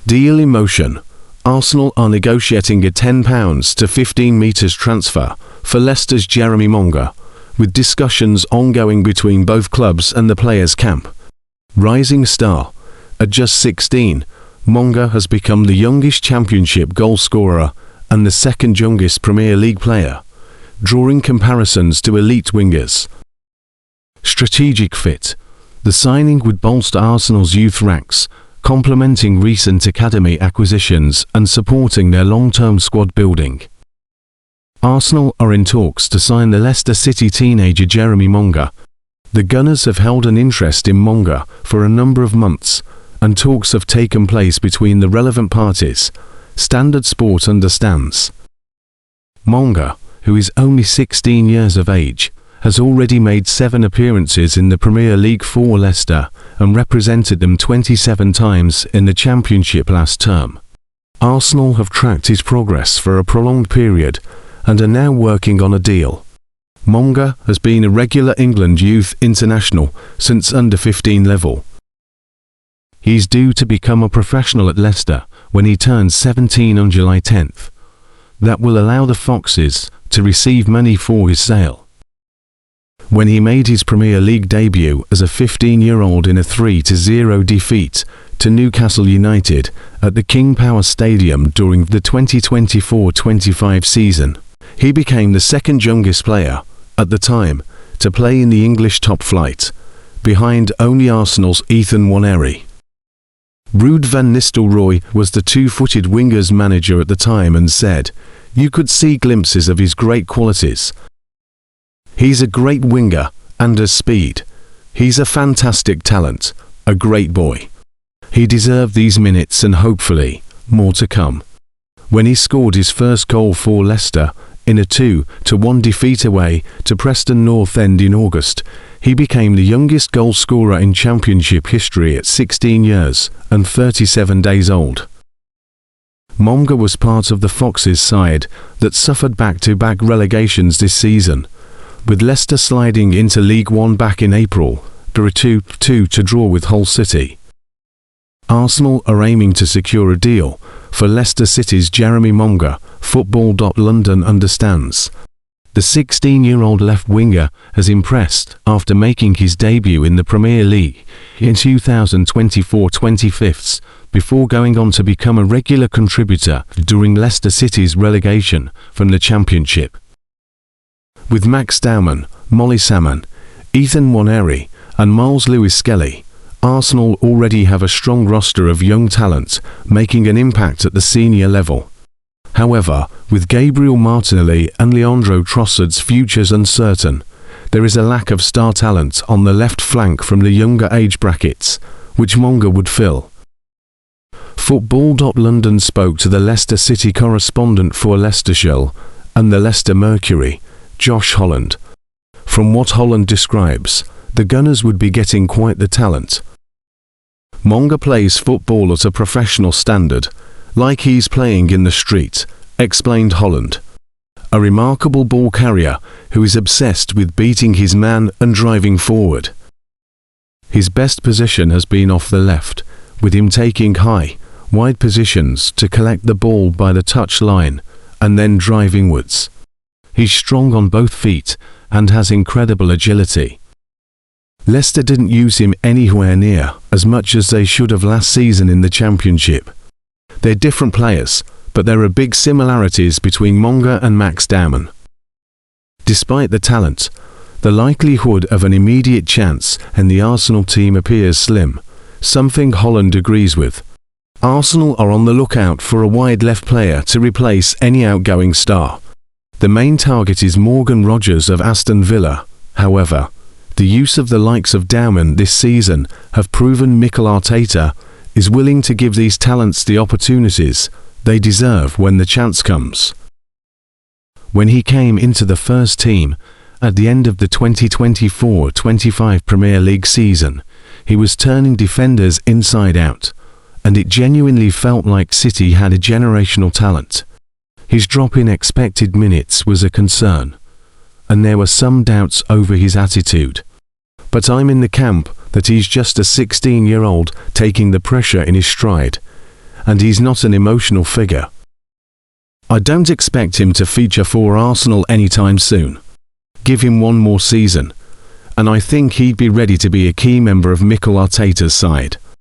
Deal in motion. Arsenal are negotiating a £10 to 15 metres transfer for Leicester's Jeremy Monga, with discussions ongoing between both clubs and the players' camp. Rising star. At just 16, Monga has become the youngest Championship goal scorer and the second youngest Premier League player, drawing comparisons to elite wingers. Strategic fit. The signing would bolster Arsenal's youth ranks, complementing recent academy acquisitions and supporting their long-term squad building. Arsenal are in talks to sign the Leicester City teenager Jeremy Monga. The Gunners have held an interest in Monga for a number of months, and talks have taken place between the relevant parties, Standard Sport understands. Monga, who is only 16 years of age, has already made 7 appearances in the Premier League for Leicester and represented them 27 times in the Championship last term. Arsenal have tracked his progress for a prolonged period and are now working on a deal. Monga has been a regular England youth international since under-15 level. He's due to become a professional at Leicester when he turns 17 on July 10th. That will allow the Foxes to receive money for his sale. When he made his Premier League debut as a 15-year-old in a 3-0 defeat to Newcastle United at the King Power Stadium during the 2024-25 season, he became the second youngest player, at the time, to play in the English top flight, behind only Arsenal's Ethan Nwaneri. Ruud van Nistelrooy was the two-footed winger's manager at the time and said, "You could see glimpses of his great qualities. He's a great winger and has speed. He's a fantastic talent, a great boy. He deserved these minutes and hopefully more to come." When he scored his first goal for Leicester in a 2-1 defeat away to Preston North End in August, he became the youngest goal scorer in Championship history at 16 years and 37 days old. Monga was part of the Foxes side that suffered back-to-back relegations this season, with Leicester sliding into League One back in April, for a 2-2 draw with Hull City. Arsenal are aiming to secure a deal for Leicester City's Jeremy Monga, Football.London understands. The 16-year-old left winger has impressed after making his debut in the Premier League in 2024-25, before going on to become a regular contributor during Leicester City's relegation from the Championship. With Max Dowman, Molly Salmon, Ethan Nwaneri and Miles Lewis-Skelly, Arsenal already have a strong roster of young talent making an impact at the senior level. However, with Gabriel Martinelli and Leandro Trossard's futures uncertain, there is a lack of star talent on the left flank from the younger age brackets, which Monga would fill. Football.London spoke to the Leicester City correspondent for Leicestershire and the Leicester Mercury, Josh Holland. From what Holland describes, the Gunners would be getting quite the talent. Monga plays football at a professional standard, like he's playing in the street, explained Holland. A remarkable ball carrier who is obsessed with beating his man and driving forward. His best position has been off the left, with him taking high, wide positions to collect the ball by the touch line and then drive inwards. He's strong on both feet and has incredible agility. Leicester didn't use him anywhere near as much as they should have last season in the Championship. They're different players, but there are big similarities between Monga and Max Dowman. Despite the talent, the likelihood of an immediate chance in the Arsenal team appears slim, something Holland agrees with. Arsenal are on the lookout for a wide left player to replace any outgoing star. The main target is Morgan Rogers of Aston Villa. However, the use of the likes of Dowman this season have proven Mikel Arteta is willing to give these talents the opportunities they deserve when the chance comes. When he came into the first team at the end of the 2024-25 Premier League season, he was turning defenders inside out, and it genuinely felt like City had a generational talent. His drop in expected minutes was a concern, and there were some doubts over his attitude. But I'm in the camp that he's just a 16-year-old taking the pressure in his stride, and he's not an emotional figure. I don't expect him to feature for Arsenal anytime soon. Give him one more season, and I think he'd be ready to be a key member of Mikel Arteta's side.